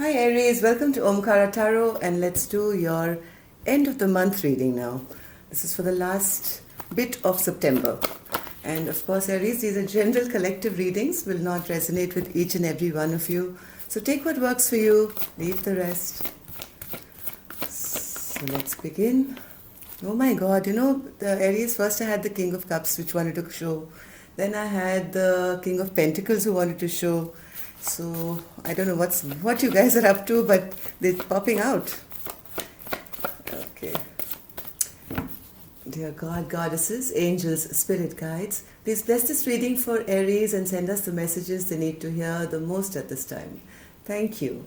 Hi Aries, welcome to Omkara Tarot, and let's do your end of the month reading now. This is for the last bit of September. And of course, Aries, these are general collective readings, will not resonate with each and every one of you. So take what works for you, leave the rest. So let's begin. Oh my God, the Aries, first I had the King of Cups, which wanted to show. Then I had the King of Pentacles who wanted to show. So I don't know what you guys are up to, but they're popping out. Okay. Dear God, goddesses, angels, spirit guides, please bless this reading for Aries and send us the messages they need to hear the most at this time. Thank you.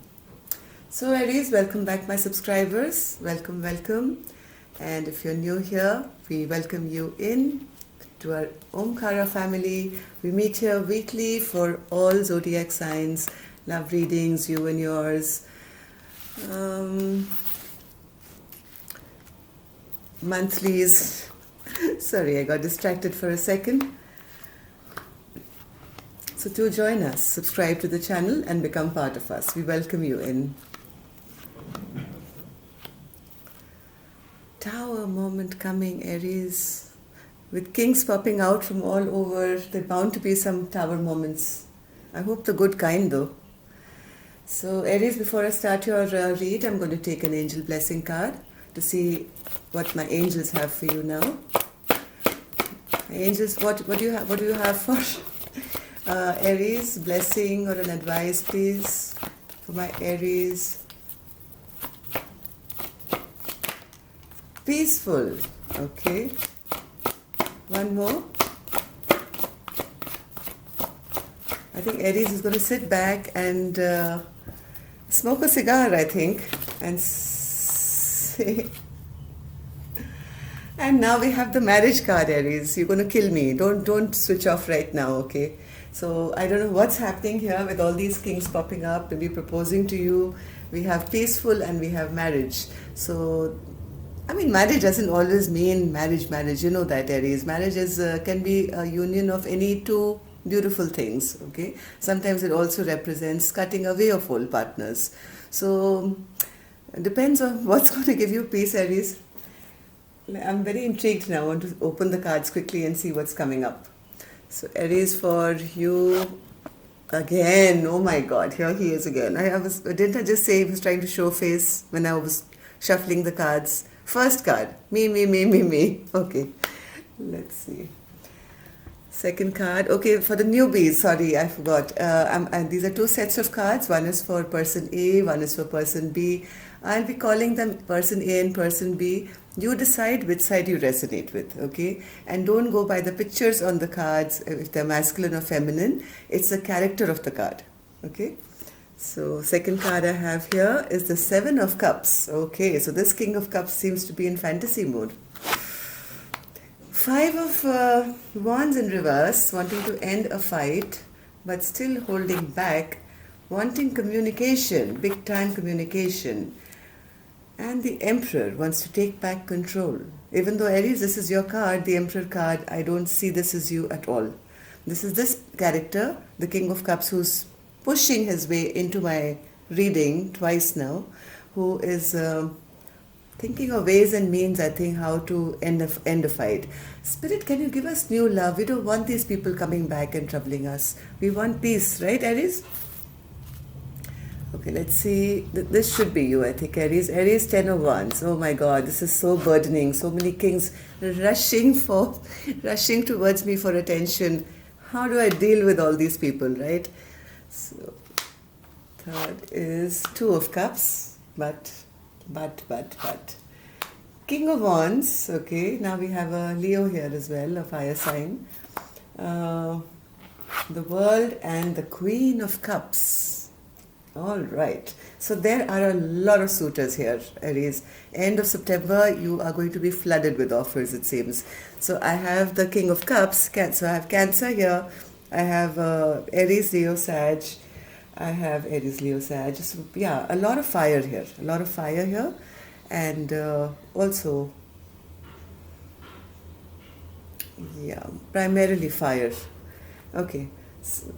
So Aries, welcome back my subscribers. Welcome, welcome. And if you're new here, we welcome you in to our Omkara family. We meet here weekly for all zodiac signs, love readings, you and yours, monthlies. Sorry, I got distracted for a second. So do join us, subscribe to the channel and become part of us. We welcome you in. Tower moment coming, Aries. With kings popping out from all over, there are bound to be some tower moments. I hope the good kind though. So Aries, before I start your read, I'm going to take an angel blessing card to see what my angels have for you now. Angels, what do you have? What do you have for Aries? Blessing or an advice, please, for my Aries. Peaceful. Okay. One more. I think Aries is going to sit back and smoke a cigar, I think, and say. And now we have the marriage card, Aries. You're going to kill me. Don't switch off right now, okay? So I don't know what's happening here with all these kings popping up, maybe proposing to you. We have peaceful and we have marriage. So marriage doesn't always mean marriage. You know that, Aries. Marriage can be a union of any two beautiful things, okay? Sometimes it also represents cutting away of old partners. So it depends on what's going to give you peace, Aries. I'm very intrigued now. I want to open the cards quickly and see what's coming up. So Aries, for you again. Oh my God, here he is again. Didn't I just say he was trying to show face when I was shuffling the cards? First card, me. Okay, let's see. Second card, okay, for the newbies, sorry, I forgot. These are two sets of cards. One is for person A, one is for person B. I'll be calling them person A and person B. You decide which side you resonate with, okay? And don't go by the pictures on the cards, if they're masculine or feminine. It's the character of the card, okay? So second card I have here is the Seven of Cups. Okay, so this King of Cups seems to be in fantasy mode. Five of Wands in reverse, wanting to end a fight, but still holding back, wanting communication, big time communication. And the Emperor wants to take back control. Even though Aries, this is your card, the Emperor card, I don't see this as you at all. This is this character, the King of Cups, who's pushing his way into my reading twice now, who is thinking of ways and means, I think, how to end a fight. Spirit, can you give us new love? We don't want these people coming back and troubling us. We want peace, right, Aries? Okay, let's see. This should be you, I think, Aries. Aries, 10 of Wands. Oh my God, this is so burdening. So many kings rushing towards me for attention. How do I deal with all these people, right? So, third is Two of Cups, but. King of Wands, okay, now we have a Leo here as well, a fire sign. The World and the Queen of Cups. All right. So there are a lot of suitors here, Aries. End of September, you are going to be flooded with offers, it seems. So I have the King of Cups, so I have Cancer here. I have Aries, Leo, Sag. I have Aries, Leo, Sag. So, yeah, a lot of fire here. And also, yeah, primarily fire. Okay.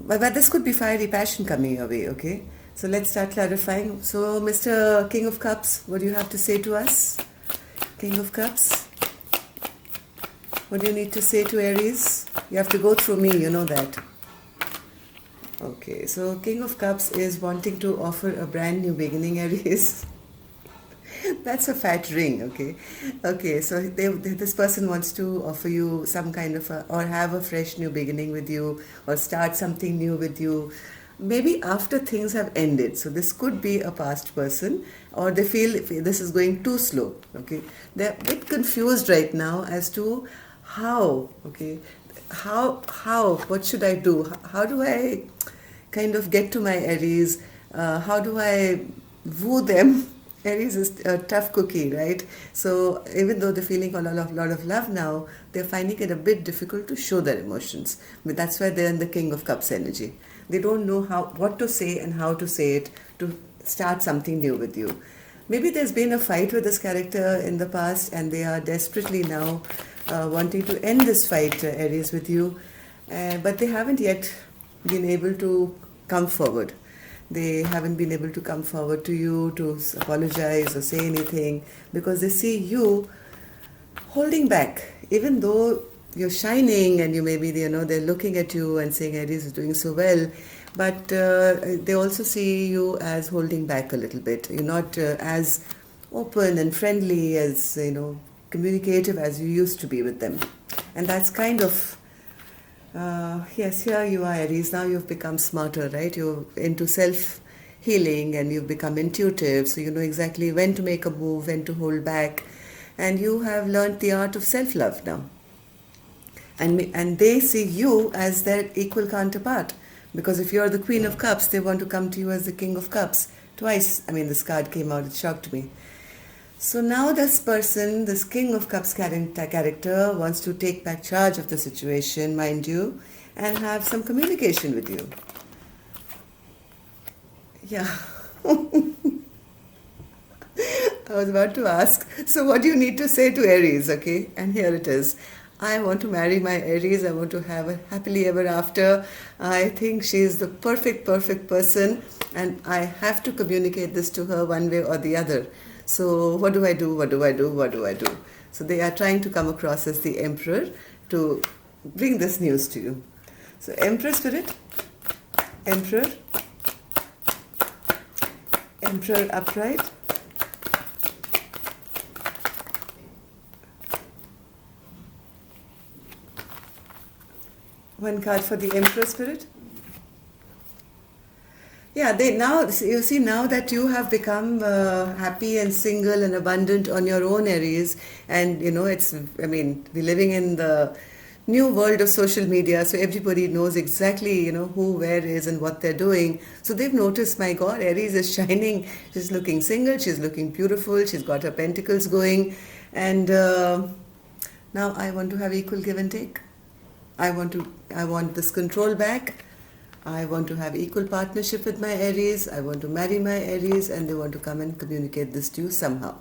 But this could be fiery passion coming your way, okay? So let's start clarifying. So, Mr. King of Cups, what do you have to say to us? King of Cups, what do you need to say to Aries? You have to go through me, you know that. Okay, so King of Cups is wanting to offer a brand new beginning, Aries. That's a fat ring, okay? Okay, so this person wants to offer you some kind of or have a fresh new beginning with you, or start something new with you. Maybe after things have ended. So this could be a past person, or they feel this is going too slow, okay? They're a bit confused right now as to how, okay? What should I do? How do I kind of get to my Aries? How do I woo them? Aries is a tough cookie, right? So even though they're feeling a lot of love now, they're finding it a bit difficult to show their emotions. But that's why they're in the King of Cups energy. They don't know what to say and how to say it to start something new with you. Maybe there's been a fight with this character in the past, and they are desperately now wanting to end this fight, Aries, with you. But they haven't yet been able to come forward. They haven't been able to come forward to you to apologize or say anything, because they see you holding back. Even though you're shining and you maybe, they're looking at you and saying Aries is doing so well, but they also see you as holding back a little bit. You're not as open and friendly, as, communicative as you used to be with them. And that's kind of yes, here you are, Aries. Now you've become smarter, right? You're into self-healing and you've become intuitive. So you know exactly when to make a move, when to hold back. And you have learned the art of self-love now. And they see you as their equal counterpart. Because if you're the Queen of Cups, they want to come to you as the King of Cups. Twice, this card came out, it shocked me. So now this person, this King of Cups character, wants to take back charge of the situation, mind you, and have some communication with you. Yeah. I was about to ask, so what do you need to say to Aries, okay? And here it is. I want to marry my Aries. I want to have a happily ever after. I think she is the perfect person, and I have to communicate this to her one way or the other. So what do I do? What do I do? What do I do? So they are trying to come across as the Emperor to bring this news to you. So Emperor Spirit, Emperor upright, one card for the Emperor Spirit. Yeah, you see now that you have become happy and single and abundant on your own, Aries, and we're living in the new world of social media, so everybody knows exactly, who, where is and what they're doing. So they've noticed, my God, Aries is shining, she's looking single, she's looking beautiful, she's got her pentacles going, and now I want to have equal give and take. I want this control back. I want to have equal partnership with my Aries. I want to marry my Aries, and they want to come and communicate this to you somehow.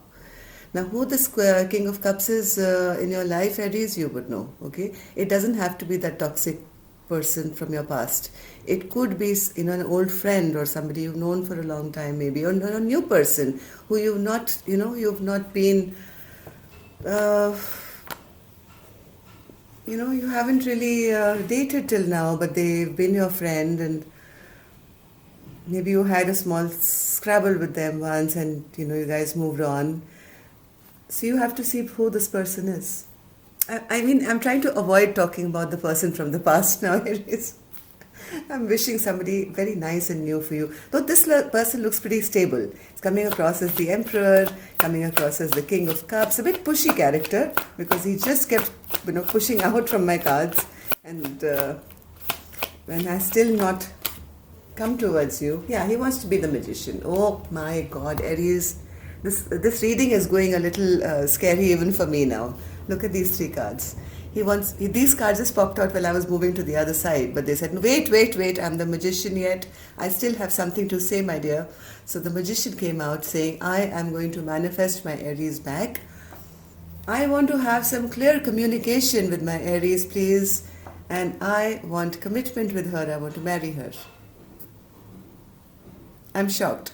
Now, who this King of Cups is in your life, Aries, you would know, okay? It doesn't have to be that toxic person from your past. It could be, an old friend or somebody you've known for a long time, maybe, or a new person who you've not been, you haven't really dated till now, but they've been your friend, and maybe you had a small scrabble with them once, and you guys moved on. So you have to see who this person is. I'm trying to avoid talking about the person from the past now. I'm wishing somebody very nice and new for you. Though this person looks pretty stable. It's coming across as the Emperor, coming across as the King of Cups. A bit pushy character, because he just kept pushing out from my cards, and when I still not come towards you. Yeah, he wants to be the Magician. Oh my God, Aries. This reading is going a little scary even for me now. Look at these three cards. These cards just popped out while I was moving to the other side, but they said, wait, I'm the Magician yet. I still have something to say, my dear. So the Magician came out saying, I am going to manifest my Aries back. I want to have some clear communication with my Aries, please. And I want commitment with her. I want to marry her. I'm shocked.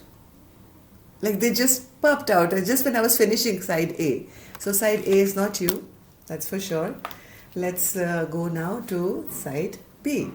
Like they just popped out just when I was finishing side A. So side A is not you, that's for sure. Let's go now to side B.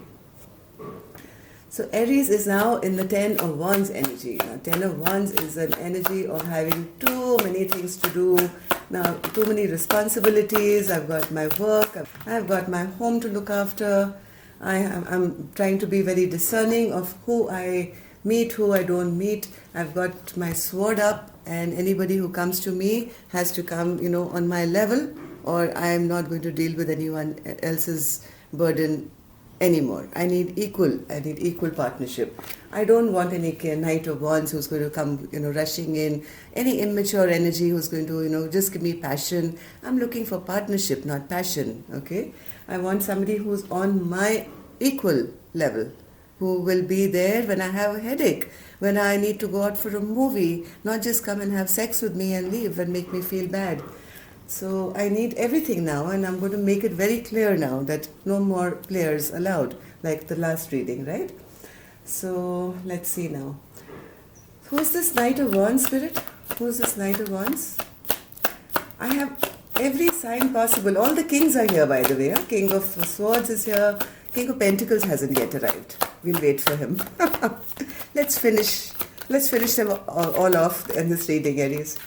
So Aries is now in the Ten of Wands energy. Now Ten of Wands is an energy of having too many things to do. Now too many responsibilities. I've got my work. I've got my home to look after. I'm trying to be very discerning of who I meet, who I don't meet. I've got my sword up, and anybody who comes to me has to come, on my level, or I am not going to deal with anyone else's burden anymore. I need equal partnership. I don't want any Knight of Wands who's going to come, rushing in, any immature energy who's going to, just give me passion. I'm looking for partnership, not passion, okay? I want somebody who's on my equal level, who will be there when I have a headache, when I need to go out for a movie, not just come and have sex with me and leave and make me feel bad. So I need everything now, and I'm going to make it very clear now that no more players allowed, like the last reading, right? So let's see now. Who's this Knight of Wands, Spirit? Who's this Knight of Wands? I have every sign possible. All the kings are here, by the way. King of Swords is here. King of Pentacles hasn't yet arrived. We'll wait for him. Let's finish them all off in this reading, Aries.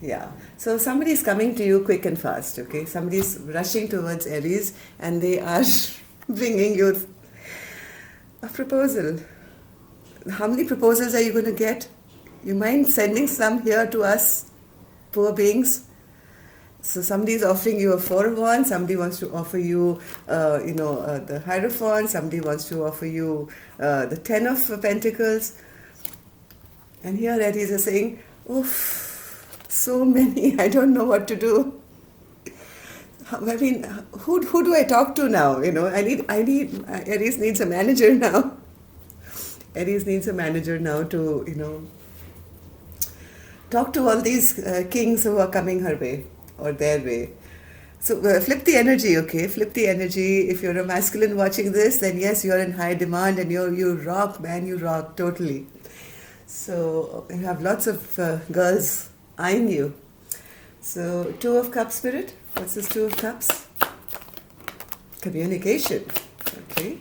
Yeah. So somebody's coming to you quick and fast, okay? Somebody's rushing towards Aries, and they are bringing you a proposal. How many proposals are you going to get? You mind sending some here to us, poor beings? So somebody is offering you a Four of Wands, somebody wants to offer you, the Hierophant, somebody wants to offer you the Ten of Pentacles. And here Aries is saying, oof, so many, I don't know what to do. I mean, who do I talk to now? Aries needs a manager now. Aries needs a manager now to, talk to all these kings who are coming her way or their way. So flip the energy, okay? Flip the energy. If you're a masculine watching this, then yes, you're in high demand and you rock, man, you rock totally. So you have lots of girls eyeing you. So Two of Cups, Spirit. What's this Two of Cups? Communication. Okay.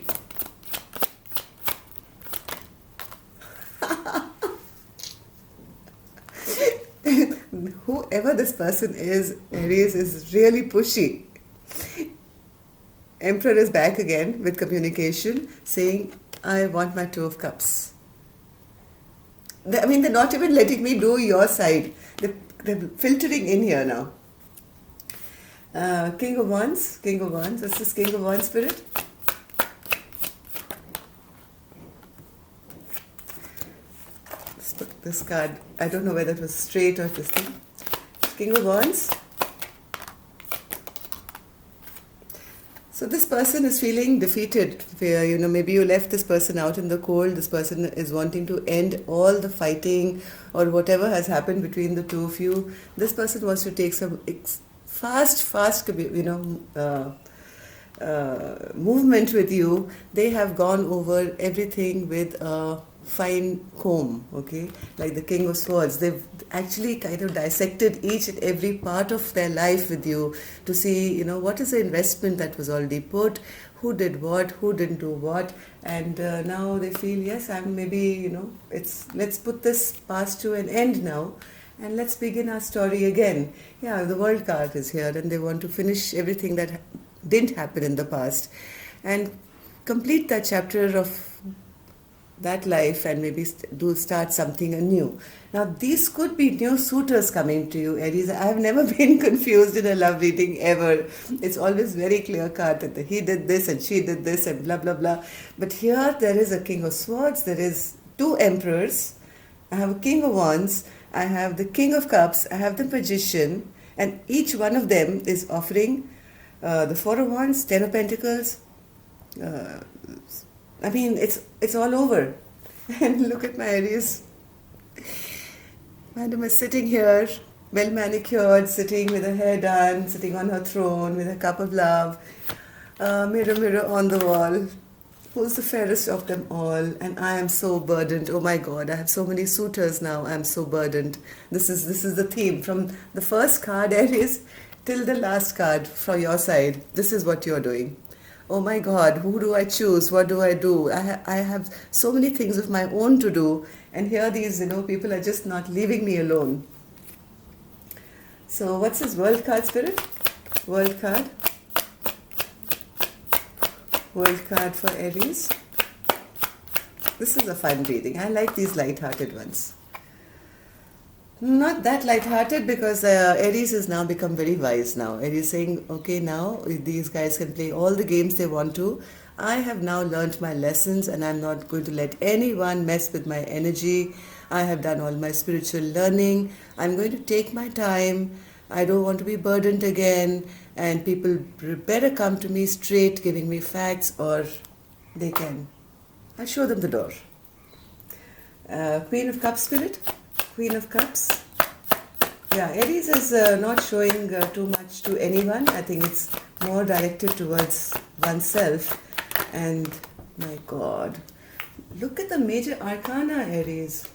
Whoever this person is, Aries is really pushy. Emperor is back again with communication, saying, I want my Two of Cups. They're not even letting me do your side. They're filtering in here now. King of Wands. What's this King of Wands, Spirit? This card, I don't know whether it was straight or this thing. King of Wands. So this person is feeling defeated. Maybe you left this person out in the cold. This person is wanting to end all the fighting or whatever has happened between the two of you. This person wants to take some fast, movement with you. They have gone over everything with a fine comb, okay? Like the King of Swords. They've actually kind of dissected each and every part of their life with you to see, what is the investment that was already put, who did what, who didn't do what, and now they feel, yes, let's put this past to an end now, and let's begin our story again. Yeah, the World card is here, and they want to finish everything that didn't happen in the past and complete that chapter of that life and maybe start something anew. Now, these could be new suitors coming to you, Aries. I have never been confused in a love reading ever. It's always very clear cut that he did this and she did this and blah, blah, blah. But here there is a King of Swords, there is two Emperors, I have a King of Wands, I have the King of Cups, I have the Magician, and each one of them is offering the Four of Wands, Ten of Pentacles. It's all over. And look at my Aries. Madam is sitting here, well manicured, sitting with her hair done, sitting on her throne with a cup of love, mirror on the wall. Who's the fairest of them all? And I am so burdened. Oh my God, I have so many suitors now. I'm so burdened. This is the theme from the first card, Aries, till the last card for your side. This is what you're doing. Oh my God, who do I choose? What do I do? I have so many things of my own to do, and here these people are just not leaving me alone. So what's this world card, Spirit? World card. World card for Aries. This is a fun reading. I like these light-hearted ones. Not that light-hearted because Aries has now become very wise now. Aries saying, okay, now these guys can play all the games they want to. I have now learned my lessons and I'm not going to let anyone mess with my energy. I have done all my spiritual learning. I'm going to take my time. I don't want to be burdened again. And people better come to me straight, giving me facts, or they can. I'll show them the door. Queen of Cups, Spirit. Queen of Cups. Yeah, Aries is not showing too much to anyone. I think it's more directed towards oneself. And my God, look at the major arcana, Aries.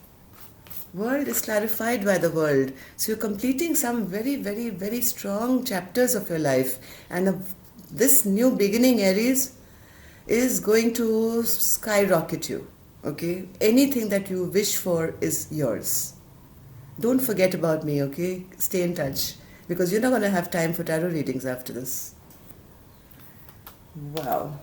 World is clarified by the world. So you're completing some very, very, very strong chapters of your life. And this new beginning, Aries, is going to skyrocket you. Okay? Anything that you wish for is yours. Don't forget about me, okay? Stay in touch. Because you're not going to have time for tarot readings after this. Wow.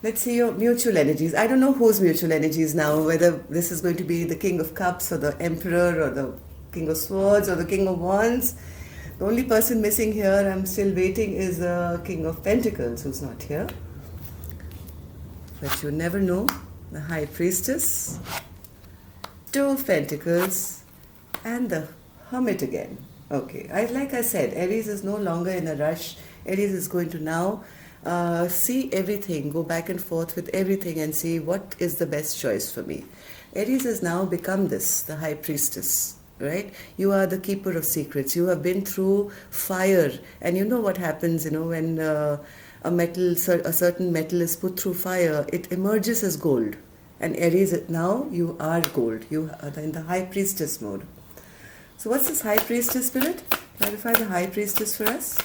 Let's see your mutual energies. I don't know whose mutual energies now, whether this is going to be the King of Cups or the Emperor or the King of Swords or the King of Wands. The only person missing here, I'm still waiting, is the King of Pentacles, who's not here. But you never know. The High Priestess, Two of Pentacles, and the Hermit again. Okay, like I said, Aries is no longer in a rush. Aries is going to now see everything, go back and forth with everything and see what is the best choice for me. Aries has now become this, the High Priestess, right? You are the keeper of secrets. You have been through fire, and you know what happens, when a certain metal is put through fire, it emerges as gold. And Aries, now you are gold. You are in the High Priestess mode. So what's this High Priestess, Spirit? Clarify the High Priestess for us.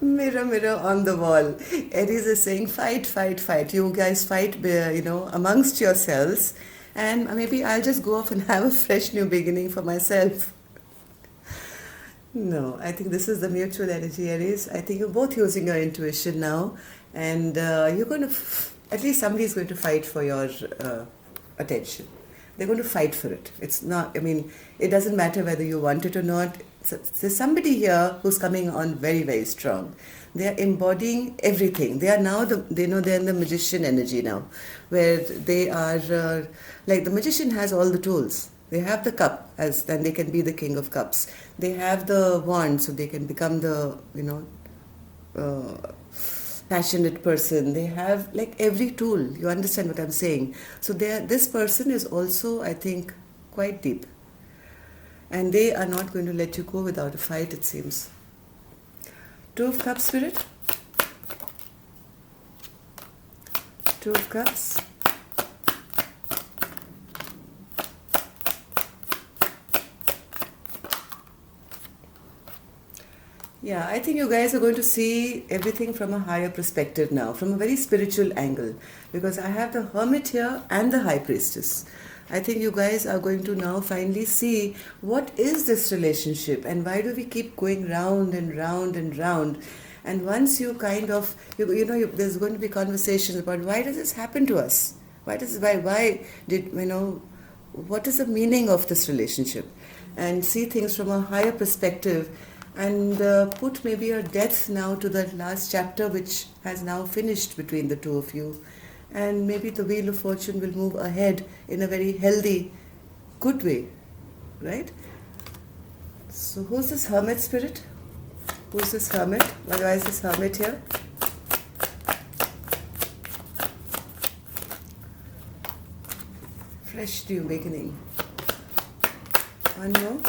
Mirror, mirror on the wall. Aries is saying, fight, fight, fight. You guys fight, amongst yourselves. And maybe I'll just go off and have a fresh new beginning for myself. No, I think this is the mutual energy, Aries. I think you're both using your intuition now. And you're going to, at least somebody's going to fight for your attention. They're going to fight for it. It's not, it doesn't matter whether you want it or not. There's somebody here who's coming on very, very strong. They are embodying everything. They are now they're in the magician energy now, where they are like the magician has all the tools. They have the cup, then they can be the King of Cups. They have the wand, so they can become the passionate person. They have like every tool. You understand what I'm saying? So this person is also, I think, quite deep. And they are not going to let you go without a fight, it seems. Two of Cups, Spirit. Two of Cups. Yeah, I think you guys are going to see everything from a higher perspective now, from a very spiritual angle. Because I have the Hermit here and the High Priestess. I think you guys are going to now finally see what is this relationship and why do we keep going round and round and round. And once you kind of, there's going to be conversations about why does this happen to us? What is the meaning of this relationship? And see things from a higher perspective and put maybe a death now to the last chapter which has now finished between the two of you. And maybe the Wheel of Fortune will move ahead in a very healthy, good way, right? So who's this Hermit, Spirit? Who's this Hermit? Why is this Hermit here? Fresh new beginning. One more.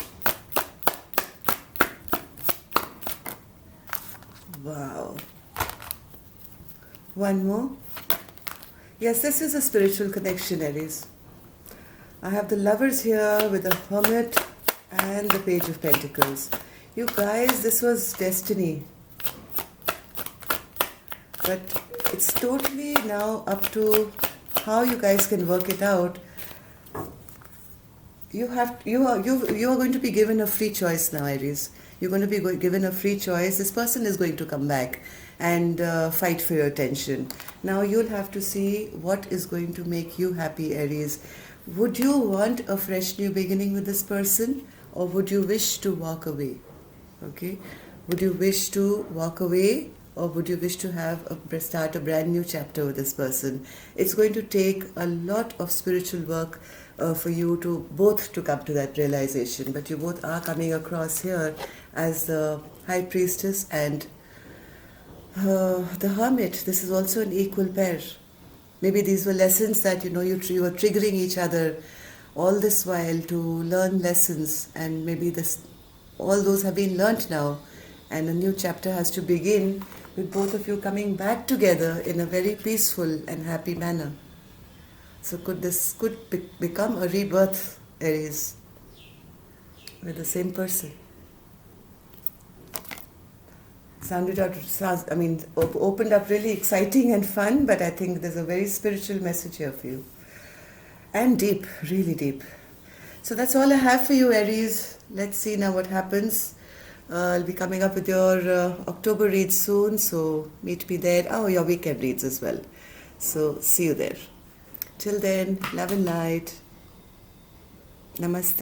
Wow. One more. Yes, this is a spiritual connection, Aries. I have the Lovers here with the Hermit and the Page of Pentacles. You guys, this was destiny. But it's totally now up to how you guys can work it out. You are going to be given a free choice now, Aries. You're going to be given a free choice. This person is going to come back and fight for your attention. Now you'll have to see what is going to make you happy, Aries. Would you want a fresh new beginning with this person, or would you wish to walk away? Okay, would you wish to walk away, or would you wish to start a brand new chapter with this person? It's going to take a lot of spiritual work for you to both to come to that realization. But you both are coming across here as the High Priestess and the Hermit. This is also an equal pair. Maybe these were lessons that you were triggering each other all this while to learn lessons, and maybe all those have been learnt now, and a new chapter has to begin with both of you coming back together in a very peaceful and happy manner. So this could become a rebirth, Aries, with the same person. Opened up really exciting and fun, but I think there's a very spiritual message here for you. And deep, really deep. So that's all I have for you, Aries. Let's see now what happens. I'll be coming up with your October reads soon, so meet me there. Oh, your weekend reads as well. So see you there. Till then, love and light. Namaste.